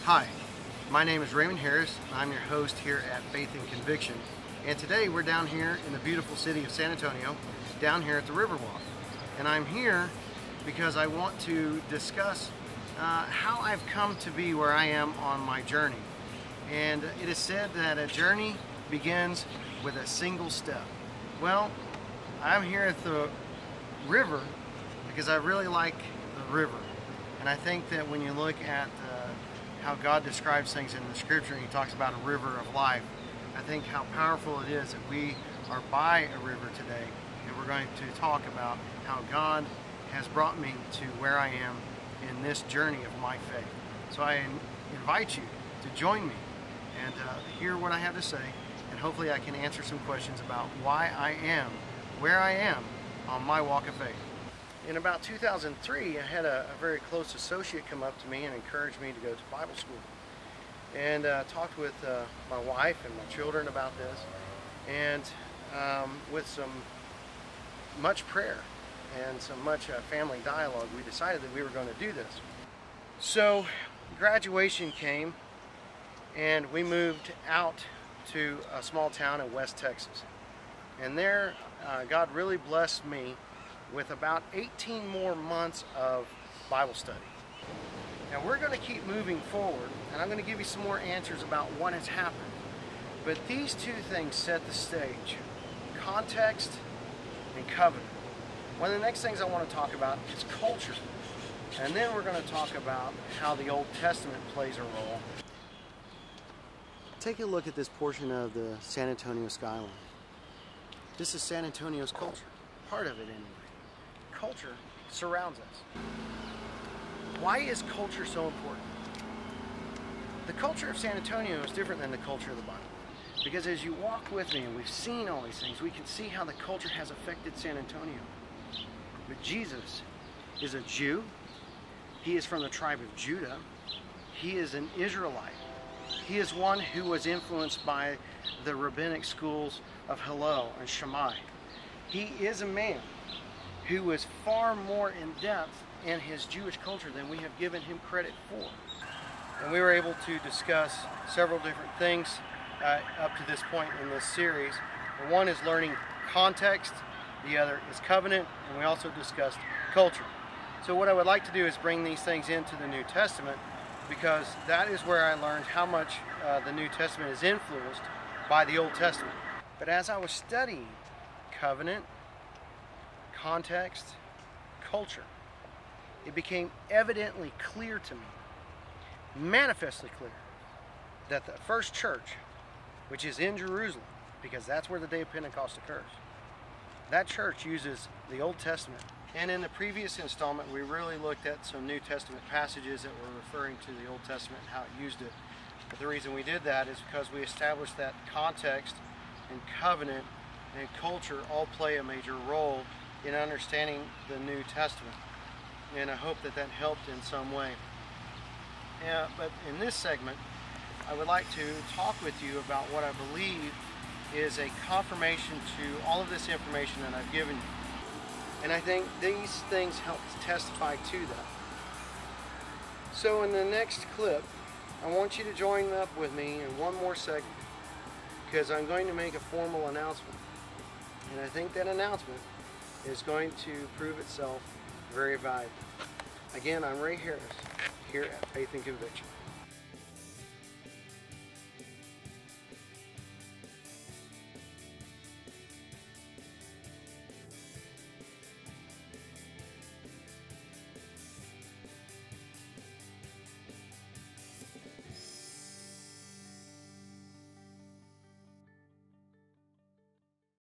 Hi, my name is Raymond Harris. I'm your host here at Faith and Conviction. And today we're down here in the beautiful city of San Antonio, down here at the Riverwalk. And I'm here because I want to discuss how I've come to be where I am on my journey. And it is said that a journey begins with a single step. Well, I'm here at the river because I really like the river. And I think that when you look at how God describes things in the scripture, and he talks about a river of life, I think how powerful it is that we are by a river today. And we're going to talk about how God has brought me to where I am in this journey of my faith. So I invite you to join me and hear what I have to say, and hopefully I can answer some questions about why I am where I am on my walk of faith. In about 2003, I had a very close associate come up to me and encouraged me to go to Bible school. And talked with my wife and my children about this. And with some much prayer and some much family dialogue, we decided that we were going to do this. So graduation came and we moved out to a small town in West Texas. And there, God really blessed me with about 18 more months of Bible study. Now we're going to keep moving forward, and I'm going to give you some more answers about what has happened. But these two things set the stage: context and covenant. One of the next things I want to talk about is culture. And then we're going to talk about how the Old Testament plays a role. Take a look at this portion of the San Antonio skyline. This is San Antonio's culture, part of it anyway. Culture surrounds us. Why is culture so important? The culture of San Antonio is different than the culture of the Bible. Because as you walk with me, and we've seen all these things, we can see how the culture has affected San Antonio. But Jesus is a Jew. He is from the tribe of Judah. He is an Israelite. He is one who was influenced by the rabbinic schools of Hillel and Shammai. He is a man who was far more in depth in his Jewish culture than we have given him credit for. And we were able to discuss several different things up to this point in this series. One is learning context, the other is covenant, and we also discussed culture. So what I would like to do is bring these things into the New Testament, because that is where I learned how much the New Testament is influenced by the Old Testament. But as I was studying covenant, context, culture, it became evidently clear to me, manifestly clear, that the first church, which is in Jerusalem, because that's where the day of Pentecost occurs, that church uses the Old Testament. And in the previous installment, we really looked at some New Testament passages that were referring to the Old Testament and how it used it. But the reason we did that is because we established that context and covenant and culture all play a major role in understanding the New Testament. And I hope that that helped in some way. But in this segment, I would like to talk with you about what I believe is a confirmation to all of this information that I've given you. And I think these things help testify to that. So in the next clip, I want you to join up with me in one more segment, because I'm going to make a formal announcement. And I think that announcement is going to prove itself very valuable. Again, I'm Ray Harris, here at Faith and Conviction.